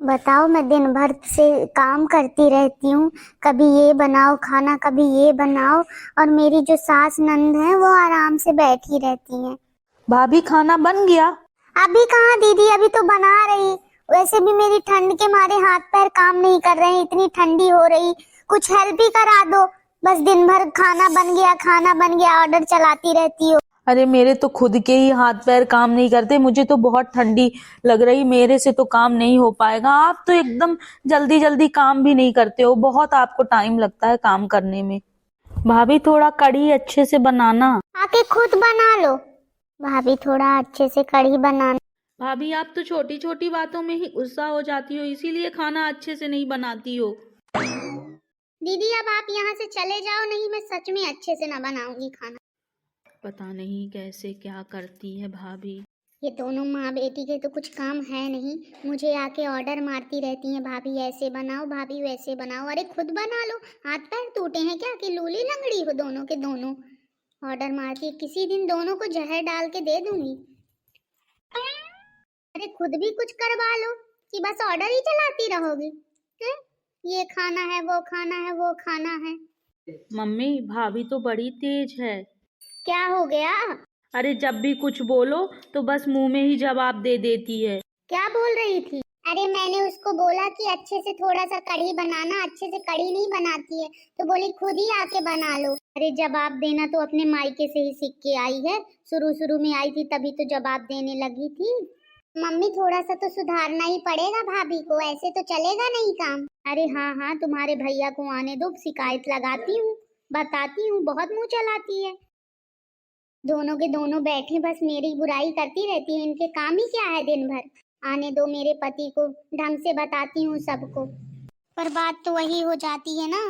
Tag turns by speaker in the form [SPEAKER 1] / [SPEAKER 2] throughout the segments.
[SPEAKER 1] बताओ, मैं दिन भर से काम करती रहती हूँ। कभी ये बनाओ खाना, कभी ये बनाओ, और मेरी जो सास नंद है वो आराम से बैठी रहती हैं।
[SPEAKER 2] भाभी खाना बन गया?
[SPEAKER 1] अभी कहाँ दीदी, अभी तो बना रही। वैसे भी मेरी ठंड के मारे हाथ पैर काम नहीं कर रहे हैं, इतनी ठंडी हो रही। कुछ हेल्प ही करा दो। बस दिन भर खाना बन गया, खाना बन गया, ऑर्डर चलाती रहती हो।
[SPEAKER 2] अरे मेरे तो खुद के ही हाथ पैर काम नहीं करते, मुझे तो बहुत ठंडी लग रही, मेरे से तो काम नहीं हो पाएगा। आप तो एकदम जल्दी जल्दी काम भी नहीं करते हो, बहुत आपको टाइम लगता है काम करने में। भाभी थोड़ा कढ़ी अच्छे से बनाना।
[SPEAKER 1] आके खुद बना लो। भाभी थोड़ा अच्छे से कढ़ी बनाना।
[SPEAKER 2] भाभी आप तो छोटी छोटी बातों में ही गुस्सा हो जाती हो, इसीलिए खाना अच्छे से नहीं बनाती हो।
[SPEAKER 1] दीदी अब आप यहाँ से चले जाओ, नहीं मैं सच में अच्छे से ना बनाऊंगी खाना।
[SPEAKER 2] पता नहीं कैसे क्या करती है भाभी।
[SPEAKER 1] ये दोनों माँ बेटी के तो कुछ काम है नहीं, मुझे आके ऑर्डर मारती रहती हैं, भाभी ऐसे बनाओ, भाभी वैसे बनाओ। अरे खुद बना लो, हाथ पैर टूटे हैं क्या कि लूली लंगड़ी हो दोनों के दोनों। ऑर्डर मारती है, किसी दिन दोनों को जहर डाल के दे दूंगी। अरे खुद भी कुछ करवा लो कि बस ऑर्डर ही चलाती रहोगी। ये खाना है, वो खाना है, वो खाना है।
[SPEAKER 2] मम्मी भाभी तो बड़ी तेज है।
[SPEAKER 1] क्या हो गया?
[SPEAKER 2] अरे जब भी कुछ बोलो तो बस मुंह में ही जवाब दे देती है।
[SPEAKER 1] क्या बोल रही थी? अरे मैंने उसको बोला कि अच्छे से थोड़ा सा कढ़ी बनाना, अच्छे से कढ़ी नहीं बनाती है, तो बोली खुद ही आके बना लो। अरे जवाब देना तो अपने मायके से ही सीख के आई है, शुरू शुरू में आई थी तभी तो जवाब देने लगी थी। मम्मी थोड़ा सा तो सुधारना ही पड़ेगा भाभी को, ऐसे तो चलेगा नहीं काम। अरे हाँ हाँ, तुम्हारे भैया को आने दो, शिकायत लगाती हूँ, बताती हूँ, बहुत मुंह चलाती है। दोनों के दोनों बैठे बस मेरी बुराई करती रहती है, इनके काम ही क्या है दिन भर। आने दो मेरे पति को, ढंग से बताती हूँ सबको। पर बात तो वही हो जाती है ना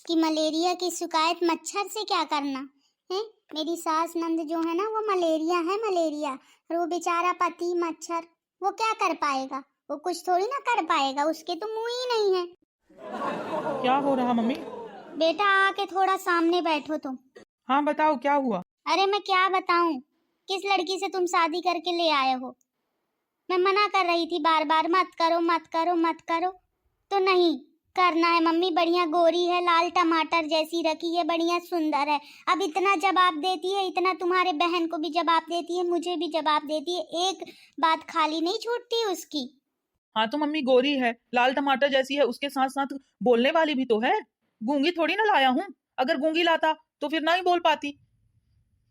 [SPEAKER 1] कि मलेरिया की शिकायत मच्छर से क्या करना है। मेरी सास नंद जो है ना वो मलेरिया है, मलेरिया। और वो बेचारा पति मच्छर, वो क्या कर पाएगा, वो कुछ थोड़ी ना कर पाएगा, उसके तो मुंह ही नहीं है।
[SPEAKER 3] क्या हो रहा मम्मी?
[SPEAKER 1] बेटा आके थोड़ा सामने बैठो तुम।
[SPEAKER 3] हाँ बताओ क्या हुआ?
[SPEAKER 1] अरे मैं क्या बताऊं, किस लड़की से तुम शादी करके ले आए हो। मैं मना कर रही थी बार बार, मत करो मत करो मत करो, तो नहीं करना है। मम्मी बढ़िया गोरी है, लाल टमाटर जैसी रखी है, बढ़िया सुंदर है। अब इतना जवाब देती है, इतना तुम्हारे बहन को भी जवाब देती है, मुझे भी जवाब देती है, एक बात खाली नहीं छूटती उसकी।
[SPEAKER 3] हाँ तो मम्मी गोरी है, लाल टमाटर जैसी है, उसके साथ साथ बोलने वाली भी तो है। गूंगी थोड़ी ना लाया हूँ, अगर गूंगी लाता तो फिर ना ही बोल पाती।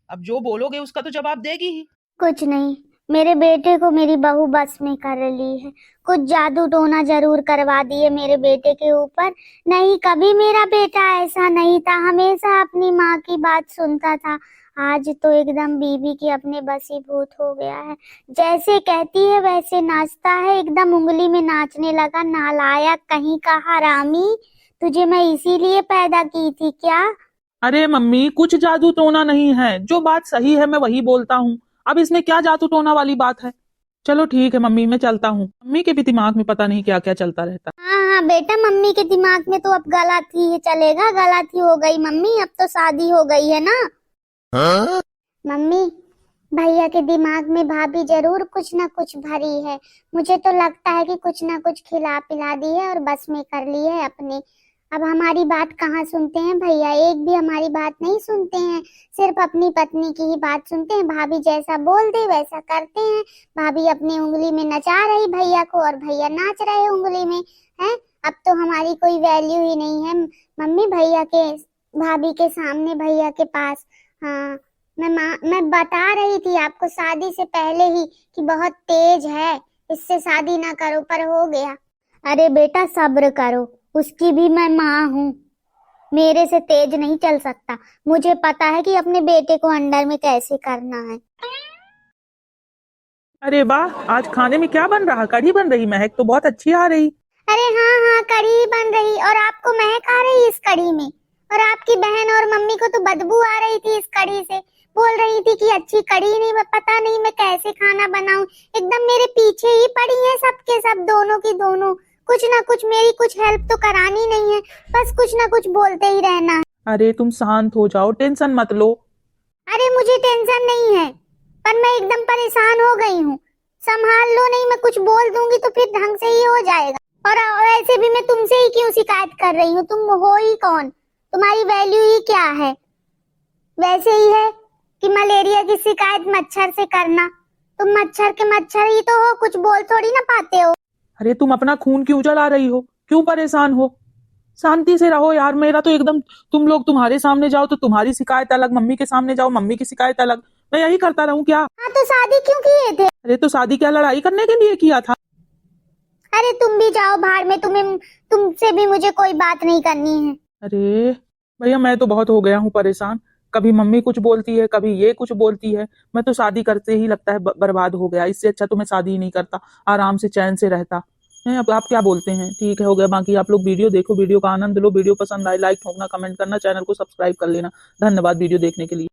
[SPEAKER 3] अब जो बोलोगे उसका तो जवाब देगी ही।
[SPEAKER 1] कुछ नहीं, मेरे बेटे को मेरी बहू बस में कर ली है, कुछ जादू टोना जरूर करवा दिए मेरे बेटे के ऊपर। नहीं, कभी मेरा बेटा ऐसा नहीं था, हमेशा अपनी माँ की बात सुनता था। आज तो एकदम बीवी की अपने बसीभूत हो गया है, जैसे कहती है वैसे नाचता है, एकदम उंगली में नाचने लगा। नालायक कहीं का हरामी, तुझे मैं इसीलिए पैदा की थी क्या?
[SPEAKER 3] अरे मम्मी कुछ जादू टोना नहीं है, जो बात सही है मैं वही बोलता हूँ। अब इसमें क्या जादू टोना वाली बात है? चलो ठीक है मम्मी, मैं चलता हूँ। मम्मी के भी दिमाग में पता नहीं क्या क्या चलता रहता।
[SPEAKER 1] हाँ हाँ बेटा, मम्मी के दिमाग में तो अब गलत ही चलेगा, गलत ही हो गई मम्मी, अब तो शादी हो गई है ना। हाँ? मम्मी भैया के दिमाग में भाभी जरूर कुछ ना कुछ भरी है, मुझे तो लगता है कि कुछ ना कुछ खिला पिला दी है और बस में कर ली है अपने। अब हमारी बात कहाँ सुनते हैं भैया, एक भी हमारी बात नहीं सुनते हैं, सिर्फ अपनी पत्नी की ही बात सुनते हैं। भाभी जैसा बोल दे वैसा करते हैं। भाभी अपनी उंगली में नचा रही भैया को और भैया नाच रहे उंगली में, हैं? अब तो हमारी कोई वैल्यू ही नहीं है मम्मी भैया के, भाभी के सामने, भैया के पास। हाँ मैं बता रही थी आपको शादी से पहले ही कि बहुत तेज है, इससे शादी ना करो, पर हो गया। अरे बेटा सब्र करो, उसकी भी मैं माँ हूँ, मेरे से तेज नहीं चल सकता। मुझे पता है कि अपने बेटे को अंडर में कैसे करना है।
[SPEAKER 3] अरे वाह, आज खाने में क्या बन रहा? कढ़ी बन रही, महक तो बहुत अच्छी आ रही।
[SPEAKER 1] अरे हाँ हाँ, कढ़ी बन रही, और आपको महक आ रही इस कढ़ी में, और आपकी बहन और मम्मी को तो बदबू आ रही थी इस कढ़ी से। बोल रही थी कि अच्छी कढ़ी नहीं, पता नहीं मैं कैसे खाना बनाऊं। एकदम मेरे पीछे ही पड़ी है सबके सब, दोनों की दोनों। कुछ ना कुछ मेरी कुछ हेल्प तो करानी नहीं है, बस कुछ ना कुछ बोलते ही रहना है।
[SPEAKER 3] अरे तुम शांत हो जाओ, टेंशन मत लो।
[SPEAKER 1] अरे मुझे टेंशन नहीं है, पर मैं एकदम परेशान हो गई हूँ। संभाल लो, नहीं मैं कुछ बोल दूंगी तो फिर ढंग से ही हो जाएगा। और वैसे भी मैं तुमसे ही क्यों शिकायत कर रही हूँ? तुम हो ही कौन? तुम्हारी वैल्यू ही क्या है? वैसे ही है कि मलेरिया की शिकायत मच्छर से करना। तुम मच्छर के मच्छर ही तो हो, कुछ बोल थोड़ी ना पाते हो।
[SPEAKER 3] अरे तुम अपना खून क्यों जला रही हो? क्यों परेशान हो? शांति से रहो यार। मेरा तो एकदम, तुम लोग तुम्हारे सामने जाओ तो तुम्हारी शिकायत अलग, मम्मी के सामने जाओ मम्मी की शिकायत अलग। मैं यही करता रहूं क्या?
[SPEAKER 1] हाँ तो शादी क्यों किए थे?
[SPEAKER 3] अरे तो शादी क्या लड़ाई करने के लिए किया था?
[SPEAKER 1] अरे तुम भी जाओ बाहर में, तुमसे भी मुझे कोई बात नहीं करनी है।
[SPEAKER 3] अरे भैया मैं तो बहुत हो गया हूँ परेशान। कभी मम्मी कुछ बोलती है, कभी ये कुछ बोलती है। मैं तो शादी करते ही लगता है बर्बाद हो गया। इससे अच्छा तो मैं शादी ही नहीं करता, आराम से चैन से रहता है। अब आप क्या बोलते हैं? ठीक है, हो गया। बाकी आप लोग वीडियो देखो, वीडियो का आनंद लो। वीडियो पसंद आए लाइक ठोकना, कमेंट करना, चैनल को सब्सक्राइब कर लेना। धन्यवाद वीडियो देखने के लिए।